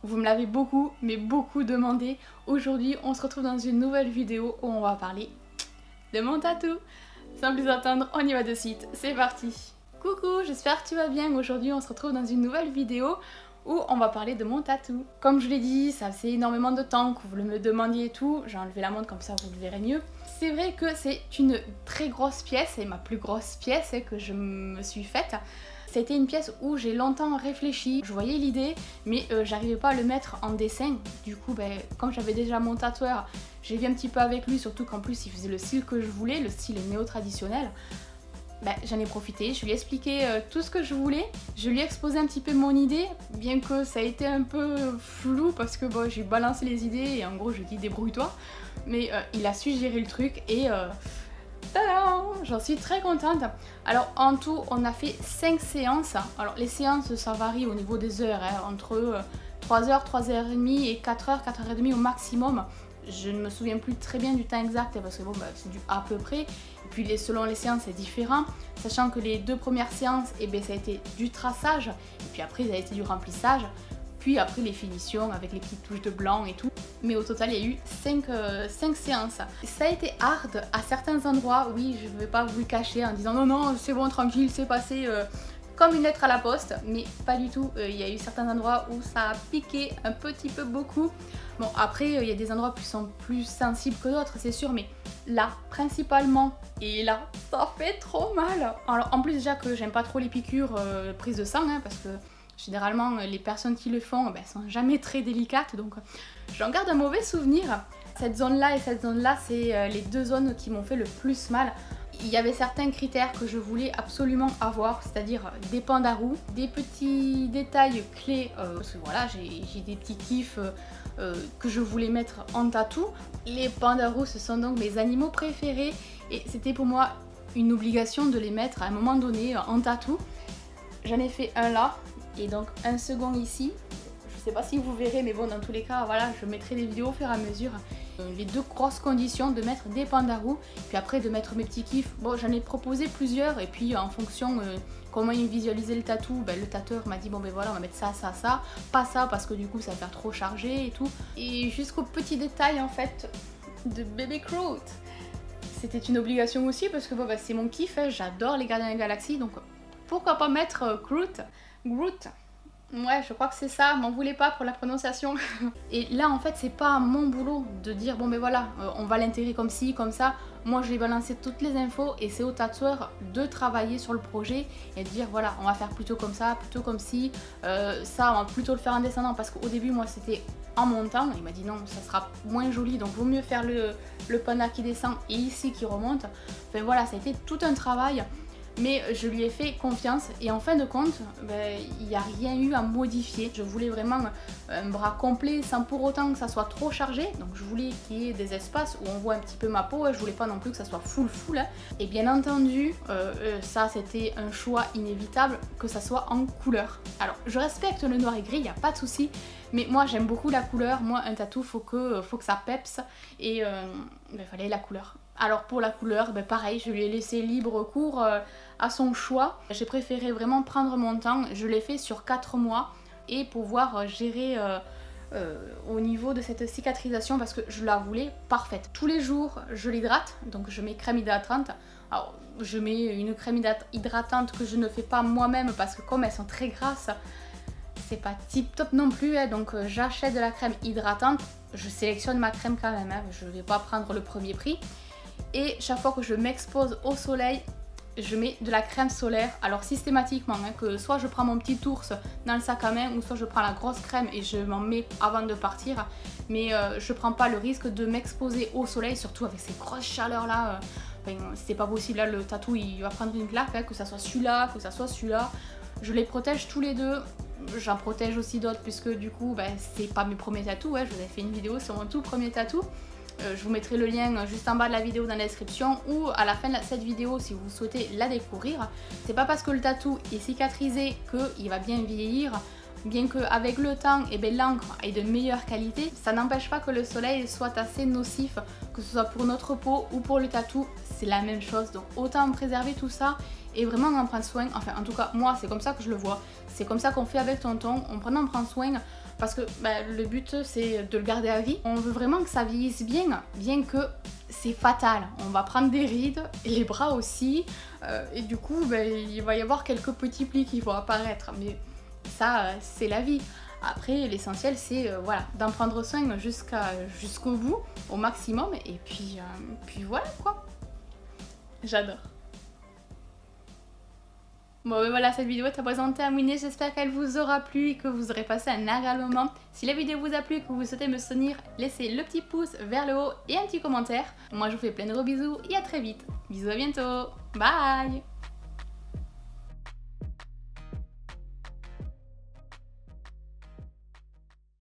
Vous me l'avez beaucoup, mais beaucoup demandé. Aujourd'hui, on se retrouve dans une nouvelle vidéo où on va parler de mon tatou. Sans plus attendre, on y va de suite. C'est parti. Coucou, j'espère que tu vas bien. Aujourd'hui, on se retrouve dans une nouvelle vidéo où on va parler de mon tatou. Comme je l'ai dit, ça faisait énormément de temps que vous me le demandiez et tout. J'ai enlevé la montre comme ça, vous le verrez mieux. C'est vrai que c'est une très grosse pièce, et ma plus grosse pièce que je me suis faite. C'était une pièce où j'ai longtemps réfléchi, je voyais l'idée, mais j'arrivais pas à le mettre en dessin. Du coup, comme j'avais déjà mon tatoueur, j'ai vu un petit peu avec lui, surtout qu'en plus il faisait le style que je voulais, le style néo-traditionnel. J'en ai profité, je lui ai expliqué tout ce que je voulais, je lui ai exposé un petit peu mon idée, bien que ça a été un peu flou parce que j'ai balancé les idées et en gros je lui ai dit débrouille-toi. Mais il a su gérer le truc et j'en suis très contente. Alors en tout on a fait 5 séances. Alors les séances ça varie au niveau des heures, entre 3h, 3h30 et 4h, 4h30 au maximum. Je ne me souviens plus très bien du temps exact parce que c'est du à peu près. Et puis selon les séances c'est différent. Sachant que les 2 premières séances ça a été du traçage. Et puis après ça a été du remplissage. Puis après les finitions avec les petites touches de blanc et tout. Mais au total il y a eu 5 séances. Ça a été hard à certains endroits, oui je ne vais pas vous le cacher en disant non c'est bon tranquille c'est passé comme une lettre à la poste. Mais pas du tout, il y a eu certains endroits où ça a piqué un petit peu beaucoup. Bon après il y a des endroits qui sont plus sensibles que d'autres c'est sûr, mais là principalement et là ça fait trop mal. Alors en plus déjà que j'aime pas trop les piqûres prises de sang parce que généralement, les personnes qui le font sont jamais très délicates, donc j'en garde un mauvais souvenir. Cette zone-là et cette zone-là, c'est les 2 zones qui m'ont fait le plus mal. Il y avait certains critères que je voulais absolument avoir, c'est-à-dire des pandarous, des petits détails clés, parce que voilà, j'ai des petits kiffs que je voulais mettre en tatou. Les pandarous, ce sont donc mes animaux préférés, et c'était pour moi une obligation de les mettre à un moment donné en tatou. J'en ai fait un là, et donc un second ici. Je sais pas si vous verrez, mais bon dans tous les cas voilà, je mettrai des vidéos au fur et à mesure. Les 2 grosses conditions, de mettre des pandarous, puis après de mettre mes petits kiffs. Bon j'en ai proposé plusieurs et puis en fonction comment il visualisait le tatou, le tatoueur m'a dit voilà on va mettre ça, ça, ça, pas ça parce que du coup ça va faire trop chargé et tout. Et jusqu'au petit détail en fait de Bébé Groot. C'était une obligation aussi parce que c'est mon kiff, j'adore les Gardiens de la Galaxie, donc pourquoi pas mettre Groot. Ouais, je crois que c'est ça, m'en voulez pas pour la prononciation. Et là en fait c'est pas mon boulot de dire voilà, on va l'intégrer comme ci, comme ça. Moi je vais balancer toutes les infos et c'est au tatoueur de travailler sur le projet et de dire voilà, on va faire plutôt comme ça, plutôt comme ci, ça on va plutôt le faire en descendant parce qu'au début moi c'était en montant, il m'a dit non ça sera moins joli donc vaut mieux faire le panda qui descend et ici qui remonte. Enfin voilà, ça a été tout un travail. Mais je lui ai fait confiance et en fin de compte, il n'y a rien eu à modifier. Je voulais vraiment un bras complet sans pour autant que ça soit trop chargé. Donc je voulais qu'il y ait des espaces où on voit un petit peu ma peau. Je voulais pas non plus que ça soit full. Et bien entendu, ça c'était un choix inévitable que ça soit en couleur. Alors je respecte le noir et gris, il n'y a pas de souci. Mais moi j'aime beaucoup la couleur. Moi un tatou faut que ça peps et il fallait la couleur. Alors pour la couleur, pareil, je lui ai laissé libre cours à son choix. J'ai préféré vraiment prendre mon temps, je l'ai fait sur 4 mois et pouvoir gérer au niveau de cette cicatrisation parce que je la voulais parfaite. Tous les jours, je l'hydrate, donc je mets crème hydratante. Alors je mets une crème hydratante que je ne fais pas moi-même parce que comme elles sont très grasses, c'est pas tip top non plus, donc j'achète de la crème hydratante. Je sélectionne ma crème quand même, je vais pas prendre le premier prix. Et chaque fois que je m'expose au soleil, je mets de la crème solaire. Alors systématiquement, que soit je prends mon petit ours dans le sac à main ou soit je prends la grosse crème et je m'en mets avant de partir. Mais je prends pas le risque de m'exposer au soleil, surtout avec ces grosses chaleurs là. C'est pas possible, là le tatou il va prendre une claque, que ça soit celui-là, que ça soit celui-là. Je les protège tous les 2. J'en protège aussi d'autres puisque du coup c'est pas mes premiers tatous. Je vous ai fait une vidéo sur mon tout premier tatou. Je vous mettrai le lien juste en bas de la vidéo dans la description ou à la fin de cette vidéo si vous souhaitez la découvrir. C'est pas parce que le tatou est cicatrisé qu'il va bien vieillir, bien qu'avec le temps l'encre est de meilleure qualité, ça n'empêche pas que le soleil soit assez nocif, que ce soit pour notre peau ou pour le tatou, c'est la même chose. Donc autant préserver tout ça et vraiment en prendre soin. Enfin en tout cas moi c'est comme ça que je le vois, c'est comme ça qu'on fait avec tonton, on en prend soin. parce que le but c'est de le garder à vie. On veut vraiment que ça vieillisse bien, bien que c'est fatal. On va prendre des rides, et les bras aussi, et du coup il va y avoir quelques petits plis qui vont apparaître, mais ça c'est la vie. Après l'essentiel c'est voilà, d'en prendre soin jusqu'au bout, au maximum, et puis voilà quoi. J'adore. Bon voilà, cette vidéo est présentée à Winnie, j'espère qu'elle vous aura plu et que vous aurez passé un agréable moment. Si la vidéo vous a plu et que vous souhaitez me soutenir, laissez le petit pouce vers le haut et un petit commentaire. Moi je vous fais plein de gros bisous et à très vite. Bisous, à bientôt. Bye.